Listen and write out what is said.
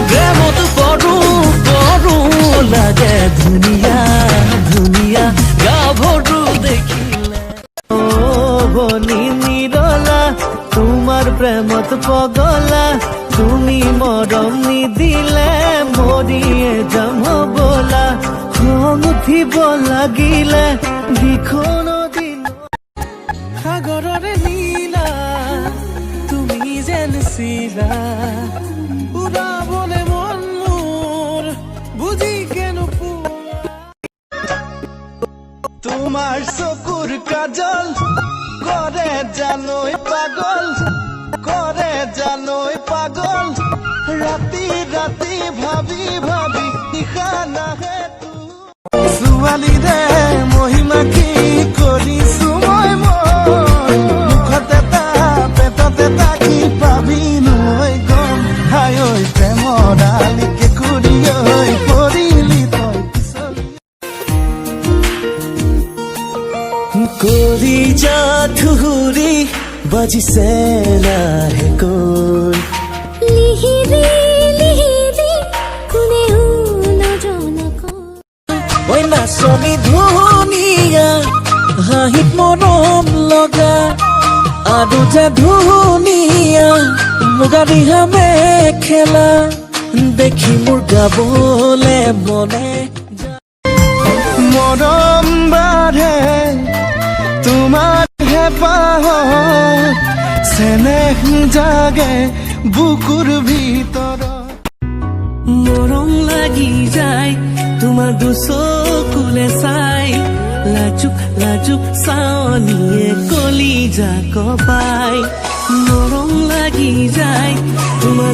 প্ৰেমত পৰো লাগে ধুনীয়া ধুনীয়া গাভৰু দেখিলে বনি নিৰলা তোমাৰ প্ৰেমত পগলা তুমি মৰম নিদিলে মৰিয়ে যাম বলা খং উঠিব লাগিলে দিখন দিন সাগৰৰে নীলা তুমি যেন চিলা উৰাবলে মন মোৰ বুজি কেনো তোমাৰ চকুৰ কাজল কৰে জানৈ পাগল কৰে জানৈ পাগল ৰাতি ৰাতি ভাবি ভাবি নিশা নাহে ছোৱালীৰে মহিমা কি কৰিছো মই মুখত এটা পেটত এটা কি পাবি নৈ গম হাই ঐ প্ৰেমৰ আলিকে কুৰি ঐ পৰিলি তই কৰি যা ধুহুৰি বাজিছে লাহেকৈ ঐ নাচনী ধুনীয়া হাঁহিত মৰম লগা আৰু যে ধুনীয়া মুগা ৰিহা মেখেলা দেখি মোৰ গাবলে মনে মৰম বাঢ়ে তোমাৰ হেঁপাহত চেনেহ জাগে বুকুৰ ভিতৰত মৰম লাগি যায় তোমাৰ দুচকুলে চাই লাজুক লাজুক চাৱনিয়ে কলিজা কপাই মৰম লাগি যায় তোমাৰ